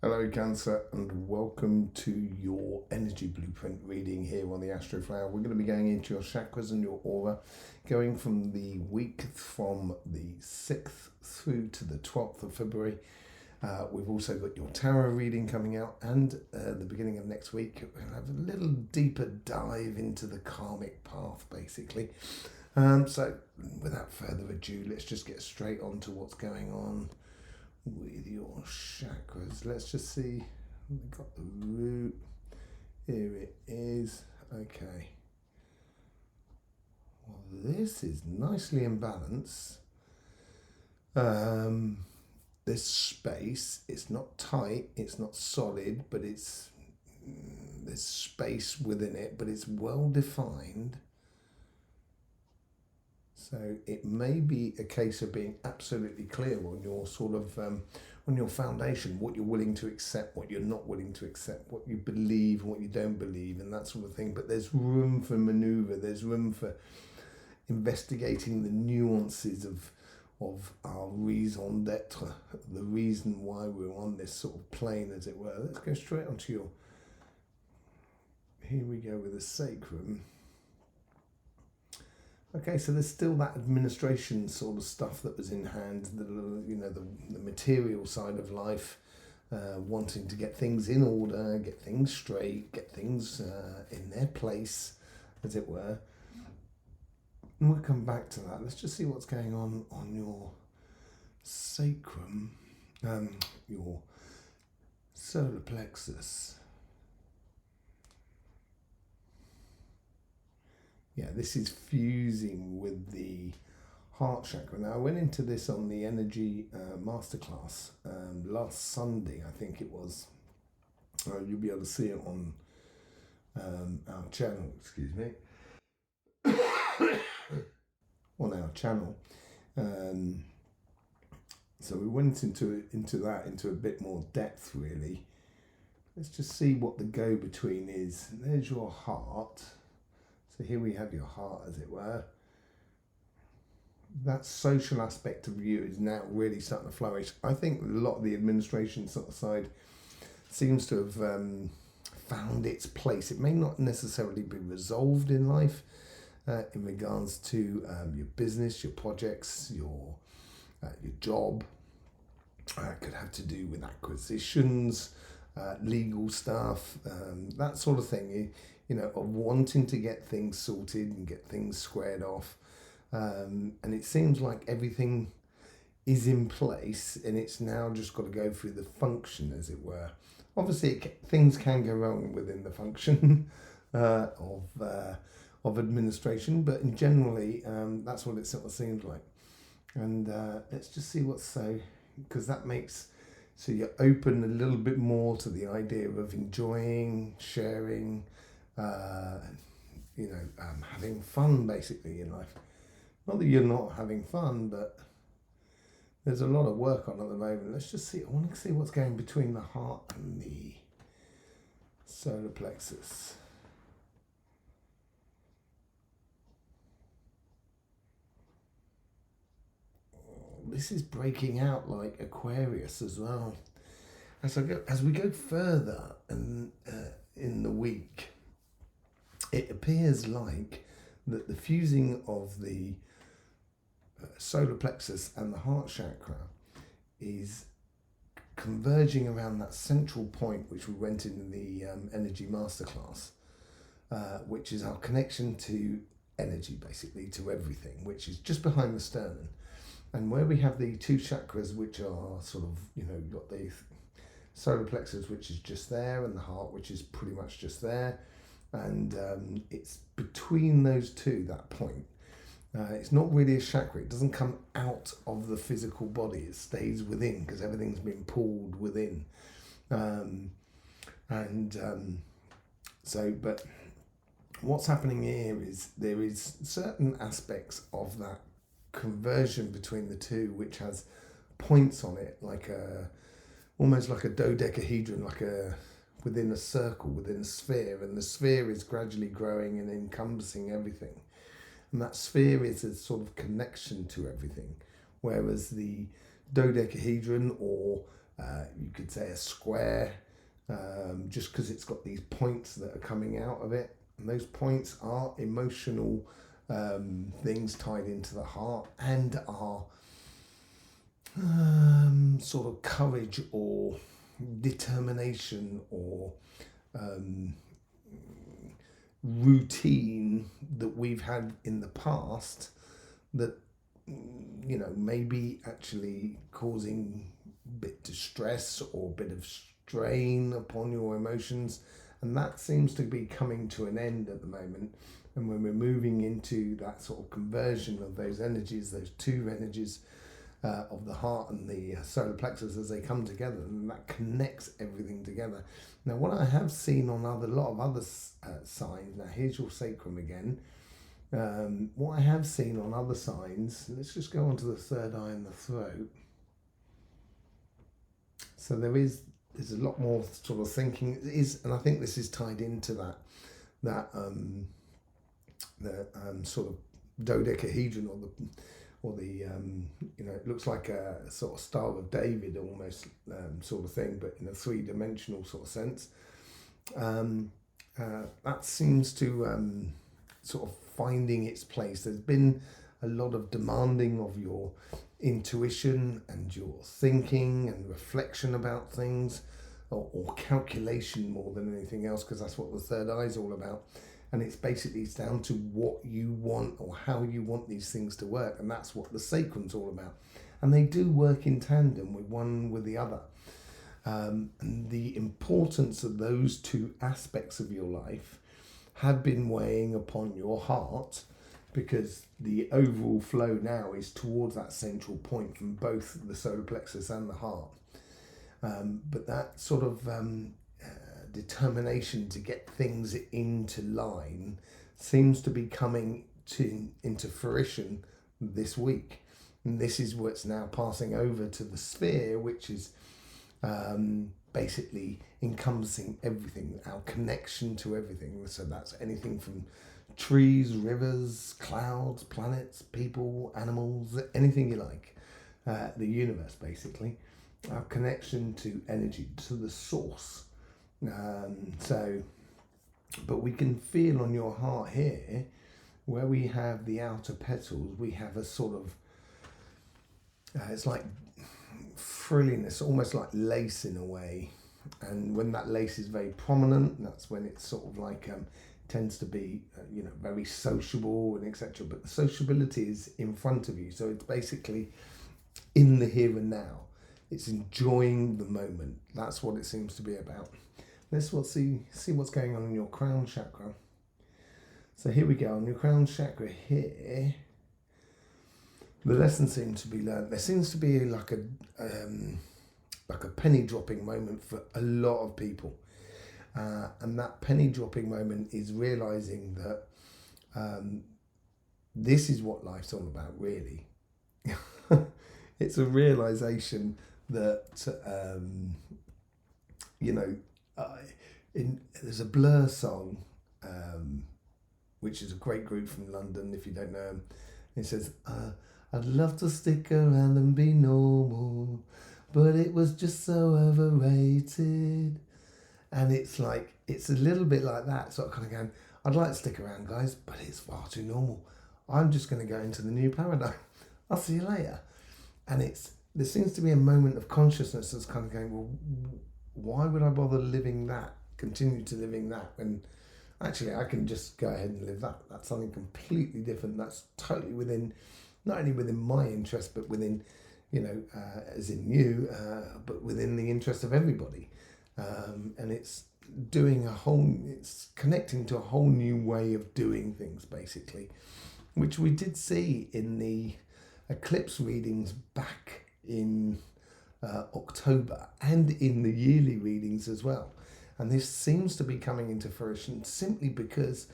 Hello, Cancer, and welcome to your energy blueprint reading here on the Astroflower. We're going to be going into your chakras and your aura, going from the week from the 6th through to the 12th of February. We've also got your tarot reading coming out, and the beginning of next week, we'll have a little deeper dive into the karmic path, basically. So, without further ado, let's just get straight on to what's going on with your chakras. Let's just see. We've got the root. Here it is. Okay. Well, this is nicely in balance. This space, it's not tight, it's not solid, but there's space within it, but it's well defined. So it may be a case of being absolutely clear on your sort of on your foundation, what you're willing to accept, what you're not willing to accept, what you believe, what you don't believe, and that sort of thing. But there's room for maneuver. There's room for investigating the nuances of our raison d'etre, the reason why we're on this sort of plane, as it were. Let's go straight onto your. Here we go with the sacrum. Okay, so there's still that administration sort of stuff that was in hand, the material side of life, wanting to get things in order, get things straight, get things in their place, as it were. And we'll come back to that. Let's just see what's going on your sacrum, your solar plexus. Yeah, this is fusing with the heart chakra. Now, I went into this on the energy masterclass last Sunday, I think it was. You'll be able to see it on our channel, excuse me. On our channel. So we went into a bit more depth, really. Let's just see what the go-between is. There's your heart. So here we have your heart, as it were. That social aspect of you is now really starting to flourish. I think a lot of the administration sort of side seems to have found its place. It may not necessarily be resolved in life in regards to your business, your projects, your job. It could have to do with acquisitions, legal stuff, that sort of thing. Of wanting to get things sorted and get things squared off. And it seems like everything is in place and it's now just got to go through the function, as it were. Obviously, things can go wrong within the function of administration, but in generally, that's what it sort of seems like. And let's just see what's because that makes, so you're open a little bit more to the idea of enjoying, sharing, having fun basically in life. Not that you're not having fun, but there's a lot of work on at the moment. Let's just see. I want to see what's going between the heart and the solar plexus. This is breaking out like Aquarius as well. As we go further in the week, it appears like that the fusing of the solar plexus and the heart chakra is converging around that central point, which we went in the energy masterclass, which is our connection to energy, basically, to everything, which is just behind the sternum. And where we have the two chakras, which are sort of, you've got the solar plexus, which is just there, and the heart, which is pretty much just there. And it's between those two, that point. It's not really a chakra. It doesn't come out of the physical body. It stays within because everything's been pulled within. But what's happening here is there is certain aspects of that conversion between the two which has points on it, almost like a dodecahedron, within a circle, within a sphere, and the sphere is gradually growing and encompassing everything. And that sphere is a sort of connection to everything, whereas the dodecahedron or You could say a square, just because it's got these points that are coming out of it. And those points are emotional things tied into the heart and are sort of courage or determination or routine that we've had in the past that maybe actually causing a bit of stress or a bit of strain upon your emotions, and that seems to be coming to an end at the moment. And when we're moving into that sort of conversion of those energies, those two energies of the heart and the solar plexus, as they come together, and that connects everything together. Now, what I have seen on a lot of other signs, now here's your sacrum again. What I have seen on other signs, let's just go on to the third eye and the throat. So there's a lot more sort of thinking, and I think this is tied into that sort of dodecahedron or the it looks like a sort of Star of David almost sort of thing, but in a three-dimensional sort of sense. That seems to sort of finding its place. There's been a lot of demanding of your intuition and your thinking and reflection about things, or calculation more than anything else, because that's what the third eye is all about. And it's down to what you want or how you want these things to work, and that's what the sacrum's all about. And they do work in tandem with the other. And the importance of those two aspects of your life have been weighing upon your heart, because the overall flow now is towards that central point from both the solar plexus and the heart. But that sort of determination to get things into line seems to be coming into fruition this week. And this is what's now passing over to the sphere, which is basically encompassing everything, our connection to everything. So that's anything from trees, rivers, clouds, planets, people, animals, anything you like. The universe, basically. Our connection to energy, to the source. But we can feel on your heart here, where we have the outer petals, we have a sort of, it's like frilliness, almost like lace in a way. And when that lace is very prominent, that's when it's sort of like tends to be very sociable and etc. But the sociability is in front of you, so it's basically in the here and now. It's enjoying the moment. That's what it seems to be about. Let's see what's going on in your crown chakra. So here we go. On your crown chakra here, the lesson seems to be learned. There seems to be like a penny dropping moment for a lot of people. And that penny dropping moment is realizing that this is what life's all about, really. It's a realization that, there's a Blur song, which is a great group from London, if you don't know them. It says, I'd love to stick around and be normal, but it was just so overrated. And it's like, it's a little bit like that, sort of kind of going, I'd like to stick around, guys, but it's far too normal. I'm just going to go into the new paradigm. I'll see you later. And there seems to be a moment of consciousness that's kind of going, well, why would I bother living that, continue to living that, when actually I can just go ahead and live that. That's something completely different. That's totally within, not only within my interest, but within, as in you, but within the interest of everybody. And it's it's connecting to a whole new way of doing things, basically, which we did see in the eclipse readings back in October, and in the yearly readings as well. And this seems to be coming into fruition simply because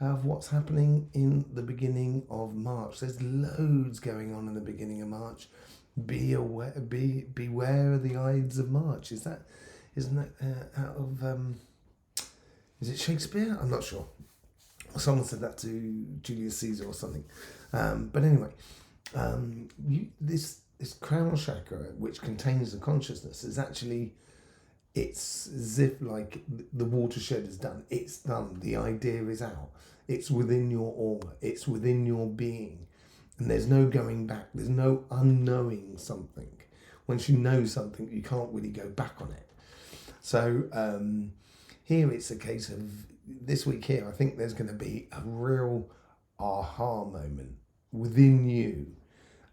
of what's happening in the beginning of March. There's loads going on in the beginning of March. Beware of the Ides of March. Isn't that out of is it Shakespeare? I'm not sure. Someone said that to Julius Caesar or something. But anyway, this this crown chakra, which contains the consciousness, is actually, it's as if like the watershed is done. It's done. The idea is out. It's within your aura. It's within your being. And there's no going back. There's no unknowing something. Once you know something, you can't really go back on it. So here it's a case of, this week here, I think there's going to be a real aha moment within you.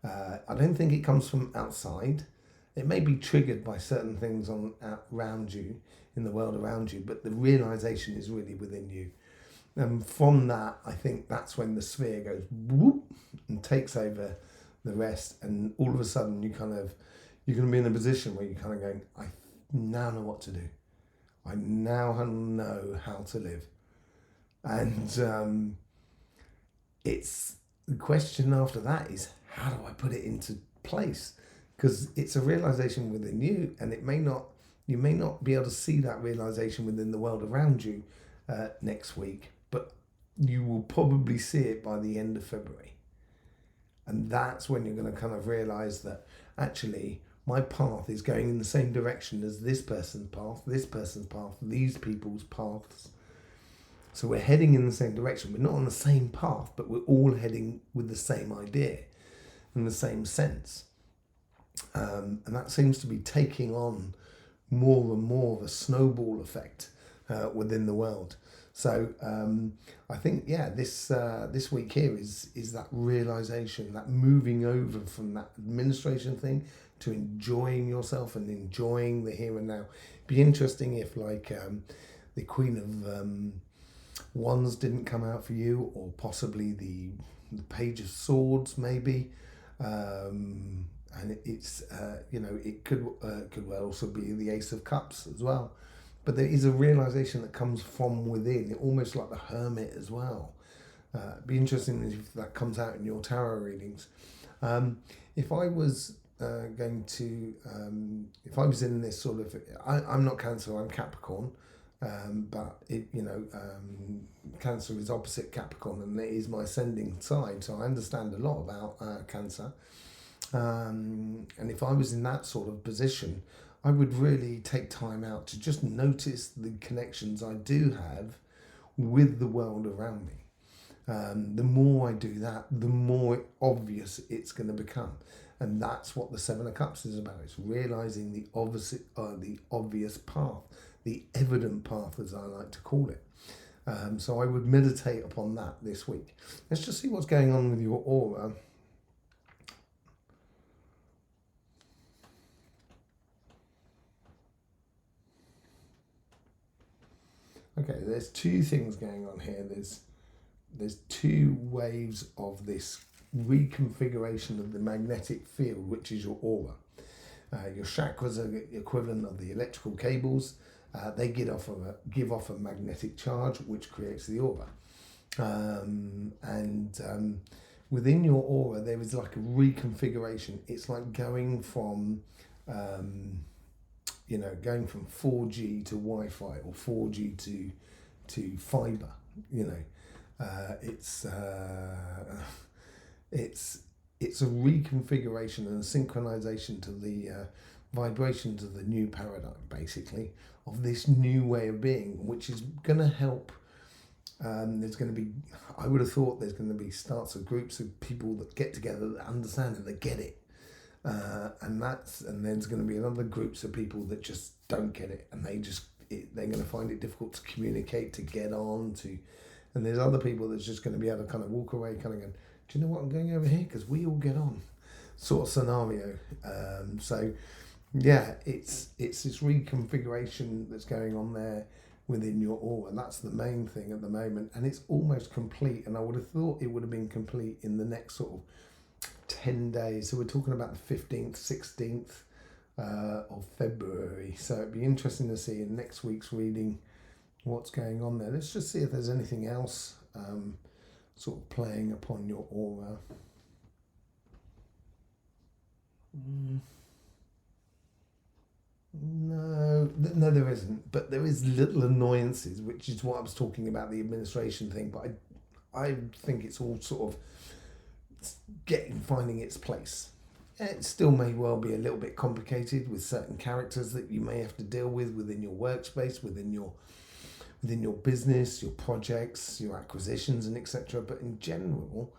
I don't think it comes from outside. It may be triggered by certain things around you, in the world around you, but the realization is really within you. And from that, I think that's when the sphere goes whoop and takes over the rest. And all of a sudden, you're going to be in a position where you're kind of going, I now know what to do. I now know how to live. And it's the question after that is, how do I put it into place? Because it's a realization within you, and you may not be able to see that realization within the world around you next week, but you will probably see it by the end of February. And that's when you're going to kind of realize that actually my path is going in the same direction as this person's path, these people's paths. So we're heading in the same direction. We're not on the same path, but we're all heading with the same idea in the same sense. And that seems to be taking on more and more of a snowball effect within the world. So I think, this week here is that realization, that moving over from that administration thing to enjoying yourself and enjoying the here and now. Be interesting if like the Queen of Wands didn't come out for you, or possibly the Page of Swords maybe. And it's it could well also be the Ace of Cups as well. But there is a realization that comes from within, almost like the Hermit as well. It'd be interesting if that comes out in your tarot readings. If I was if I was in this sort of, I'm not Cancer, I'm Capricorn, but Cancer is opposite Capricorn, and it is my ascending side, so I understand a lot about Cancer. And if I was in that sort of position, I would really take time out to just notice the connections I do have with the world around me. The more I do that, the more obvious it's going to become. And that's what the Seven of Cups is about. It's realizing the obvious path, the evident path, as I like to call it. So I would meditate upon that this week. Let's just see what's going on with your aura. Okay, there's two things going on here. There's two waves of this reconfiguration of the magnetic field, which is your aura. Your chakras are the equivalent of the electrical cables. They give off a magnetic charge, which creates the aura. Within your aura, there is like a reconfiguration. It's like going from 4G to Wi-Fi, or 4G to fiber. It's a reconfiguration and a synchronization to the vibrations of the new paradigm, basically, of this new way of being, which is going to help. There's going to be, I would have thought there's going to be starts of groups of people that get together, that understand and that get it. And there's going to be another groups of people that just don't get it, and they're going to find it difficult to communicate, to get on to, and there's other people that's just going to be able to kind of walk away, kind of going, do you know what, I'm going over here because we all get on, sort of scenario. So yeah, it's this reconfiguration that's going on there within your aura, and that's the main thing at the moment, and it's almost complete. And I would have thought it would have been complete in the next sort of 10 days. So we're talking about the 15th, 16th of February. So it'd be interesting to see in next week's reading what's going on there. Let's just see if there's anything else sort of playing upon your aura. No, there isn't. But there is little annoyances, which is what I was talking about, the administration thing. But I think it's all sort of finding its place. It still may well be a little bit complicated with certain characters that you may have to deal with within your workspace, within your business, your projects, your acquisitions, and etc. But in general,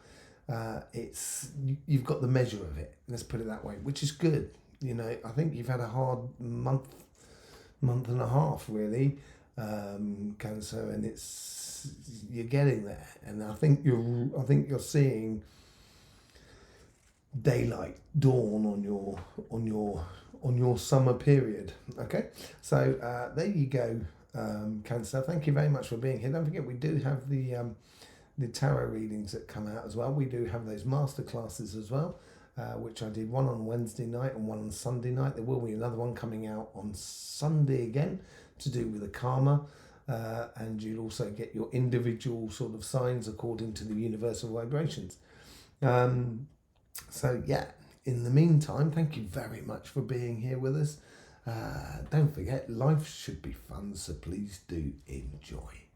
you've got the measure of it. Let's put it that way, which is good. You know, I think you've had a hard month and a half really, Cancer, and you're getting there. And I think you're seeing daylight dawn on your summer period. Okay, so there you go, Cancer. Thank you very much for being here. Don't forget, we do have the tarot readings that come out as well. We do have those master classes as well, which I did one on Wednesday night and one on Sunday night. There will be another one coming out on Sunday again to do with the karma, and you'll also get your individual sort of signs according to the universal vibrations. So yeah, in the meantime, thank you very much for being here with us. Don't forget, life should be fun, so please do enjoy.